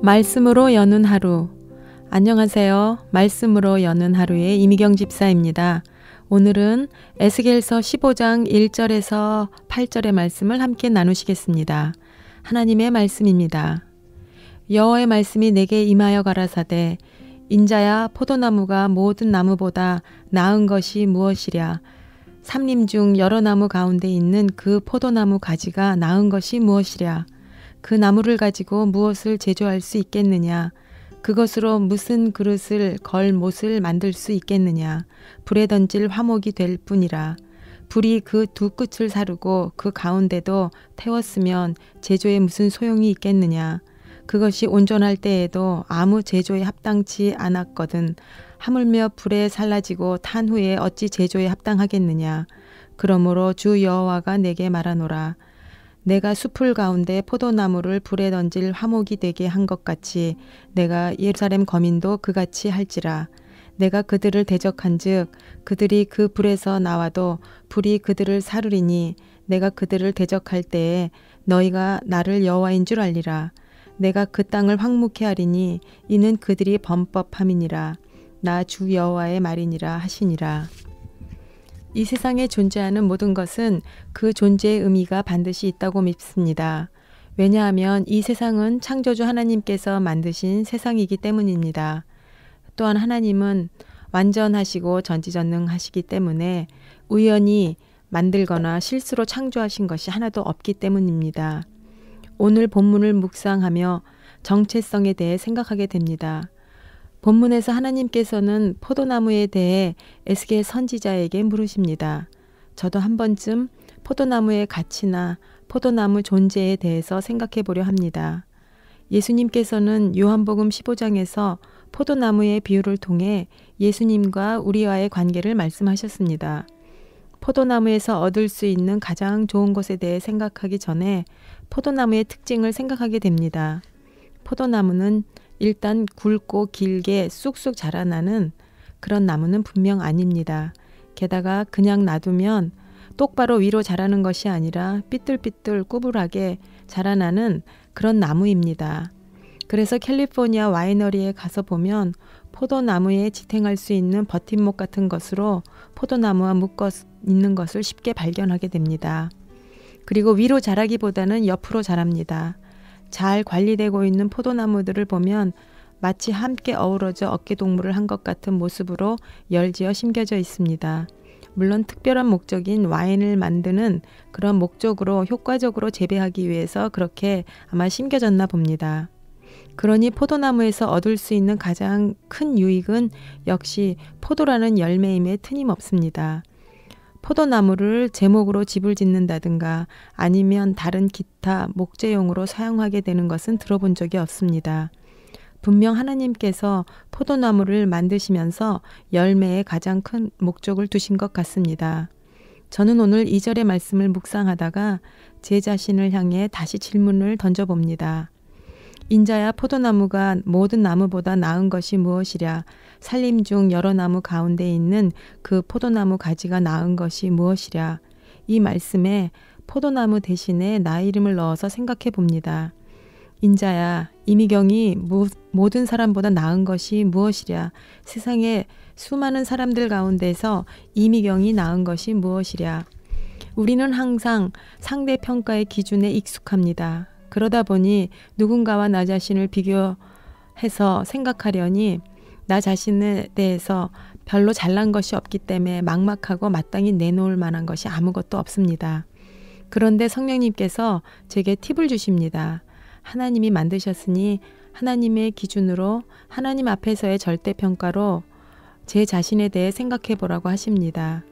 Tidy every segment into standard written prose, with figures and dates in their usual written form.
말씀으로 여는 하루. 안녕하세요. 말씀으로 여는 하루의 이미경 집사입니다. 오늘은 에스겔서 15장 1절에서 8절의 말씀을 함께 나누시겠습니다. 하나님의 말씀입니다. 여호와의 말씀이 내게 임하여 가라사대 인자야 포도나무가 모든 나무보다 나은 것이 무엇이랴. 삼림 중 여러 나무 가운데 있는 그 포도나무 가지가 나은 것이 무엇이랴. 그 나무를 가지고 무엇을 제조할 수 있겠느냐. 그것으로 무슨 그릇을 걸 못을 만들 수 있겠느냐. 불에 던질 화목이 될 뿐이라. 불이 그 두 끝을 사르고 그 가운데도 태웠으면 제조에 무슨 소용이 있겠느냐. 그것이 온전할 때에도 아무 제조에 합당치 않았거든. 하물며 불에 살라지고 탄 후에 어찌 제조에 합당하겠느냐. 그러므로 주 여호와가 내게 말하노라. 내가 숲을 가운데 포도나무를 불에 던질 화목이 되게 한 것 같이 내가 예루살렘 거민도 그같이 할지라. 내가 그들을 대적한즉 그들이 그 불에서 나와도 불이 그들을 사르리니 내가 그들을 대적할 때에 너희가 나를 여호와인 줄 알리라. 내가 그 땅을 황무케 하리니 이는 그들이 범법함이니라. 나 주 여호와의 말이니라 하시니라. 이 세상에 존재하는 모든 것은 그 존재의 의미가 반드시 있다고 믿습니다. 왜냐하면 이 세상은 창조주 하나님께서 만드신 세상이기 때문입니다. 또한 하나님은 완전하시고 전지전능하시기 때문에 우연히 만들거나 실수로 창조하신 것이 하나도 없기 때문입니다. 오늘 본문을 묵상하며 정체성에 대해 생각하게 됩니다. 본문에서 하나님께서는 포도나무에 대해 에스겔 선지자에게 물으십니다. 저도 한 번쯤 포도나무의 가치나 포도나무 존재에 대해서 생각해 보려 합니다. 예수님께서는 요한복음 15장에서 포도나무의 비유를 통해 예수님과 우리와의 관계를 말씀하셨습니다. 포도나무에서 얻을 수 있는 가장 좋은 것에 대해 생각하기 전에 포도나무의 특징을 생각하게 됩니다. 포도나무는 일단 굵고 길게 쑥쑥 자라나는 그런 나무는 분명 아닙니다. 게다가 그냥 놔두면 똑바로 위로 자라는 것이 아니라 삐뚤삐뚤 꾸불하게 자라나는 그런 나무입니다. 그래서 캘리포니아 와이너리에 가서 보면 포도나무에 지탱할 수 있는 버팀목 같은 것으로 포도나무와 묶어 있는 것을 쉽게 발견하게 됩니다. 그리고 위로 자라기보다는 옆으로 자랍니다. 잘 관리되고 있는 포도나무들을 보면 마치 함께 어우러져 어깨동무를 한 것 같은 모습으로 열지어 심겨져 있습니다. 물론 특별한 목적인 와인을 만드는 그런 목적으로 효과적으로 재배하기 위해서 그렇게 아마 심겨졌나 봅니다. 그러니 포도나무에서 얻을 수 있는 가장 큰 유익은 역시 포도라는 열매임에 틀림없습니다. 포도나무를 제목으로 집을 짓는다든가 아니면 다른 기타 목재용으로 사용하게 되는 것은 들어본 적이 없습니다. 분명 하나님께서 포도나무를 만드시면서 열매에 가장 큰 목적을 두신 것 같습니다. 저는 오늘 2절의 말씀을 묵상하다가 제 자신을 향해 다시 질문을 던져봅니다. 인자야 포도나무가 모든 나무보다 나은 것이 무엇이랴. 살림 중 여러 나무 가운데 있는 그 포도나무 가지가 나은 것이 무엇이랴. 이 말씀에 포도나무 대신에 나 이름을 넣어서 생각해 봅니다. 인자야 이미경이 모든 사람보다 나은 것이 무엇이랴. 세상에 수많은 사람들 가운데서 이미경이 나은 것이 무엇이랴. 우리는 항상 상대평가의 기준에 익숙합니다. 그러다 보니 누군가와 나 자신을 비교해서 생각하려니 나 자신에 대해서 별로 잘난 것이 없기 때문에 막막하고 마땅히 내놓을 만한 것이 아무것도 없습니다. 그런데 성령님께서 제게 팁을 주십니다. 하나님이 만드셨으니 하나님의 기준으로 하나님 앞에서의 절대평가로 제 자신에 대해 생각해 보라고 하십니다.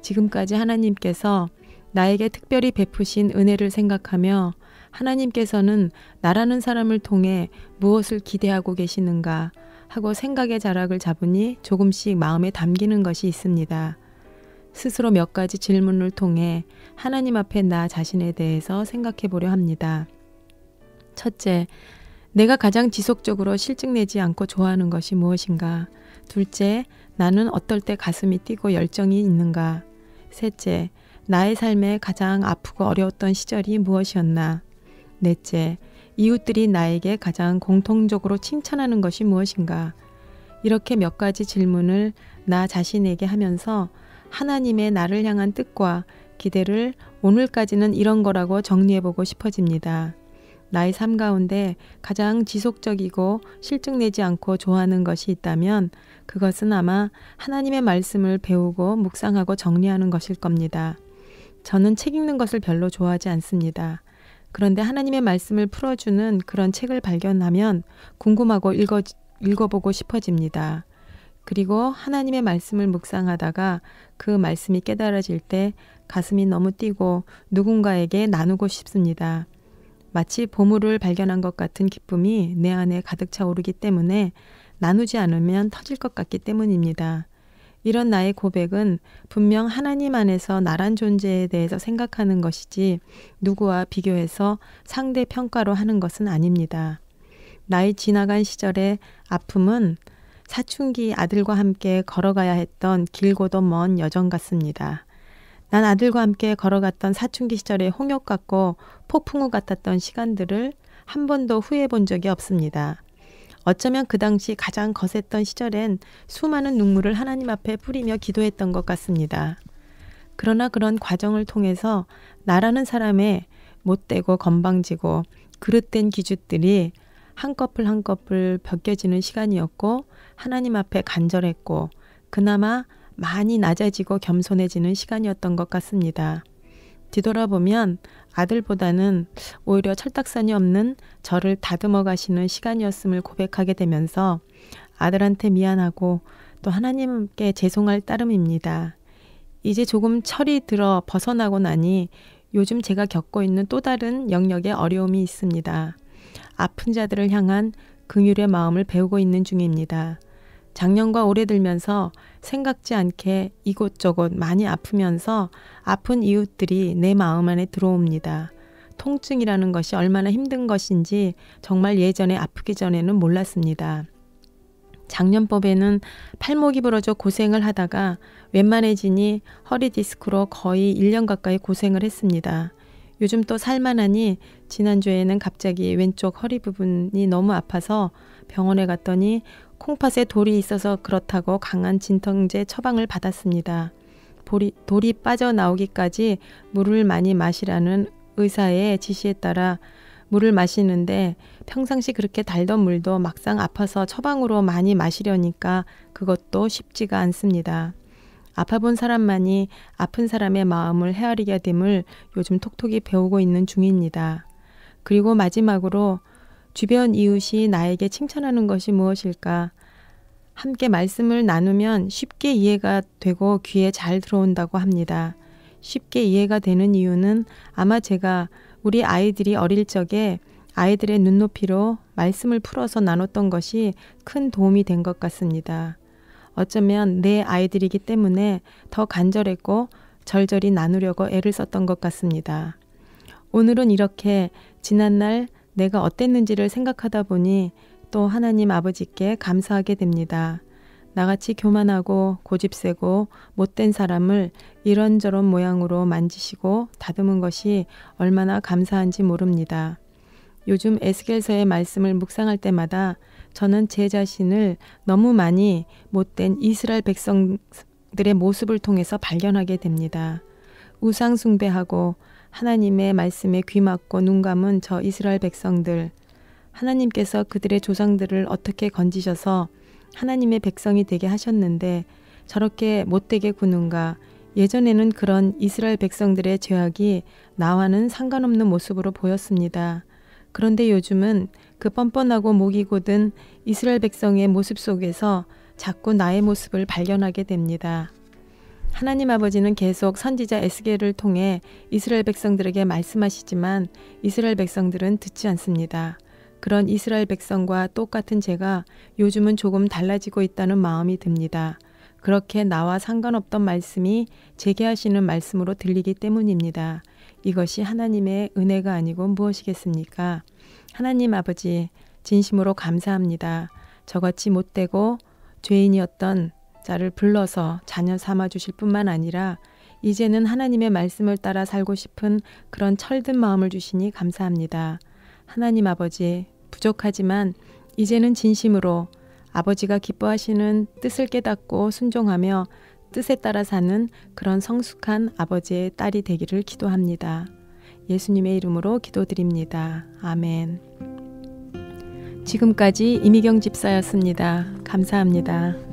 지금까지 하나님께서 나에게 특별히 베푸신 은혜를 생각하며 하나님께서는 나라는 사람을 통해 무엇을 기대하고 계시는가 하고 생각의 자락을 잡으니 조금씩 마음에 담기는 것이 있습니다. 스스로 몇 가지 질문을 통해 하나님 앞에 나 자신에 대해서 생각해 보려 합니다. 첫째, 내가 가장 지속적으로 실증내지 않고 좋아하는 것이 무엇인가? 둘째, 나는 어떨 때 가슴이 뛰고 열정이 있는가? 셋째, 나의 삶에 가장 아프고 어려웠던 시절이 무엇이었나? 넷째, 이웃들이 나에게 가장 공통적으로 칭찬하는 것이 무엇인가? 이렇게 몇 가지 질문을 나 자신에게 하면서 하나님의 나를 향한 뜻과 기대를 오늘까지는 이런 거라고 정리해보고 싶어집니다. 나의 삶 가운데 가장 지속적이고 실증내지 않고 좋아하는 것이 있다면 그것은 아마 하나님의 말씀을 배우고 묵상하고 정리하는 것일 겁니다. 저는 책 읽는 것을 별로 좋아하지 않습니다. 그런데 하나님의 말씀을 풀어주는 그런 책을 발견하면 궁금하고 읽어보고 싶어집니다. 그리고 하나님의 말씀을 묵상하다가 그 말씀이 깨달아질 때 가슴이 너무 뛰고 누군가에게 나누고 싶습니다. 마치 보물을 발견한 것 같은 기쁨이 내 안에 가득 차오르기 때문에 나누지 않으면 터질 것 같기 때문입니다. 이런 나의 고백은 분명 하나님 안에서 나란 존재에 대해서 생각하는 것이지 누구와 비교해서 상대 평가로 하는 것은 아닙니다. 나의 지나간 시절의 아픔은 사춘기 아들과 함께 걸어가야 했던 길고도 먼 여정 같습니다. 난 아들과 함께 걸어갔던 사춘기 시절의 홍역 같고 폭풍우 같았던 시간들을 한 번도 후회해 본 적이 없습니다. 어쩌면 그 당시 가장 거셌던 시절엔 수많은 눈물을 하나님 앞에 뿌리며 기도했던 것 같습니다. 그러나 그런 과정을 통해서 나라는 사람의 못되고 건방지고 그릇된 기준들이 한꺼풀 한꺼풀 벗겨지는 시간이었고 하나님 앞에 간절했고 그나마 많이 낮아지고 겸손해지는 시간이었던 것 같습니다. 뒤돌아보면 아들보다는 오히려 철딱선이 없는 저를 다듬어 가시는 시간이었음을 고백하게 되면서 아들한테 미안하고 또 하나님께 죄송할 따름입니다. 이제 조금 철이 들어 벗어나고 나니 요즘 제가 겪고 있는 또 다른 영역의 어려움이 있습니다. 아픈 자들을 향한 긍휼의 마음을 배우고 있는 중입니다. 작년과 올해 들면서 생각지 않게 이곳저곳 많이 아프면서 아픈 이웃들이 내 마음 안에 들어옵니다. 통증이라는 것이 얼마나 힘든 것인지 정말 예전에 아프기 전에는 몰랐습니다. 작년법에는 팔목이 부러져 고생을 하다가 웬만해지니 허리 디스크로 거의 1년 가까이 고생을 했습니다. 요즘 또 살만하니 지난주에는 갑자기 왼쪽 허리 부분이 너무 아파서 병원에 갔더니 콩팥에 돌이 있어서 그렇다고 강한 진통제 처방을 받았습니다. 돌이 빠져나오기까지 물을 많이 마시라는 의사의 지시에 따라 물을 마시는데 평상시 그렇게 달던 물도 막상 아파서 처방으로 많이 마시려니까 그것도 쉽지가 않습니다. 아파본 사람만이 아픈 사람의 마음을 헤아리게 됨을 요즘 톡톡히 배우고 있는 중입니다. 그리고 마지막으로 주변 이웃이 나에게 칭찬하는 것이 무엇일까? 함께 말씀을 나누면 쉽게 이해가 되고 귀에 잘 들어온다고 합니다. 쉽게 이해가 되는 이유는 아마 제가 우리 아이들이 어릴 적에 아이들의 눈높이로 말씀을 풀어서 나눴던 것이 큰 도움이 된 것 같습니다. 어쩌면 내 아이들이기 때문에 더 간절했고 절절히 나누려고 애를 썼던 것 같습니다. 오늘은 이렇게 지난날 내가 어땠는지를 생각하다 보니 또 하나님 아버지께 감사하게 됩니다. 나같이 교만하고 고집세고 못된 사람을 이런저런 모양으로 만지시고 다듬은 것이 얼마나 감사한지 모릅니다. 요즘 에스겔서의 말씀을 묵상할 때마다 저는 제 자신을 너무 많이 못된 이스라엘 백성들의 모습을 통해서 발견하게 됩니다. 우상 숭배하고 하나님의 말씀에 귀 막고 눈 감은 저 이스라엘 백성들, 하나님께서 그들의 조상들을 어떻게 건지셔서 하나님의 백성이 되게 하셨는데 저렇게 못되게 구는가. 예전에는 그런 이스라엘 백성들의 죄악이 나와는 상관없는 모습으로 보였습니다. 그런데 요즘은 그 뻔뻔하고 목이 곧은 이스라엘 백성의 모습 속에서 자꾸 나의 모습을 발견하게 됩니다. 하나님 아버지는 계속 선지자 에스겔을 통해 이스라엘 백성들에게 말씀하시지만 이스라엘 백성들은 듣지 않습니다. 그런 이스라엘 백성과 똑같은 제가 요즘은 조금 달라지고 있다는 마음이 듭니다. 그렇게 나와 상관없던 말씀이 제게 하시는 말씀으로 들리기 때문입니다. 이것이 하나님의 은혜가 아니고 무엇이겠습니까? 하나님 아버지 진심으로 감사합니다. 저같이 못되고 죄인이었던 자를 불러서 자녀 삼아 주실 뿐만 아니라 이제는 하나님의 말씀을 따라 살고 싶은 그런 철든 마음을 주시니 감사합니다. 하나님 아버지, 부족하지만 이제는 진심으로 아버지가 기뻐하시는 뜻을 깨닫고 순종하며 뜻에 따라 사는 그런 성숙한 아버지의 딸이 되기를 기도합니다. 예수님의 이름으로 기도드립니다. 아멘. 지금까지 이미경 집사였습니다. 감사합니다.